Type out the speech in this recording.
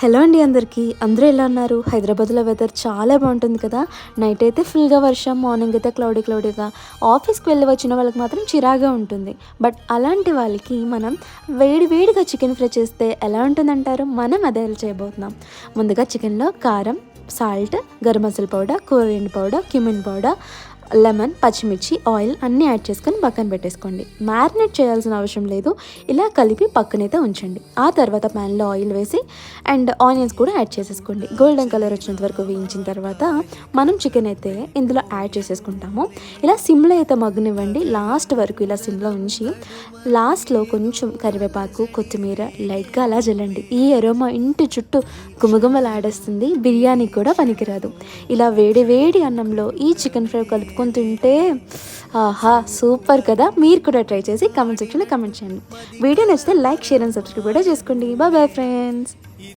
Hello అండి అందరికీ. అందరూ ఎలా ఉన్నారు? హైదరాబాద్లో వెదర్ చాలా బాగుంటుంది కదా. నైట్ అయితే ఫుల్గా వర్షం, మార్నింగ్ అయితే క్లౌడీగా. ఆఫీస్కి వెళ్ళి వచ్చిన వాళ్ళకి మాత్రం చిరాగా ఉంటుంది. బట్ అలాంటి వాళ్ళకి మనం వేడిగా చికెన్ ఫ్రై చేస్తే ఎలా ఉంటుందంటారు? మనం అదే చేయబోతున్నాం. ముందుగా చికెన్లో కారం, salt, garam masala powder, coriander powder, cumin powder, lemon, పచ్చిమిర్చి, ఆయిల్ అన్నీ యాడ్ చేసుకొని పక్కన పెట్టేసుకోండి. మ్యారినేట్ చేయాల్సిన అవసరం లేదు. ఇలా కలిపి పక్కనైతే ఉంచండి. ఆ తర్వాత ప్యాన్లో ఆయిల్ వేసి అండ్ ఆనియన్స్ కూడా యాడ్ చేసేసుకోండి. గోల్డెన్ కలర్ వచ్చినంత వరకు వేయించిన తర్వాత మనం చికెన్ అయితే ఇందులో యాడ్ చేసేసుకుంటాము. ఇలా సిమ్లో అయితే మగ్గనివ్వండి. లాస్ట్ వరకు ఇలా సిమ్లో ఉంచి లాస్ట్లో కొంచెం కరివేపాకు, కొత్తిమీర లైట్గా అలా జల్లండి. ఈ అరోమా ఇంటి చుట్టూ గుమగుమలాడేస్తుంది. బిర్యానీ కూడా పనికిరాదు. ఇలా వేడి అన్నంలో ఈ చికెన్ ఫ్రై కలుపుకొని తింటే ఆహా సూపర్ కదా. మీరు కూడా ట్రై చేసి కామెంట్ సెక్షన్లో కామెంట్ చేయండి. వీడియో నచ్చితే లైక్, షేర్ అండ్ సబ్స్క్రైబ్ కూడా చేసుకోండి. Bye friends.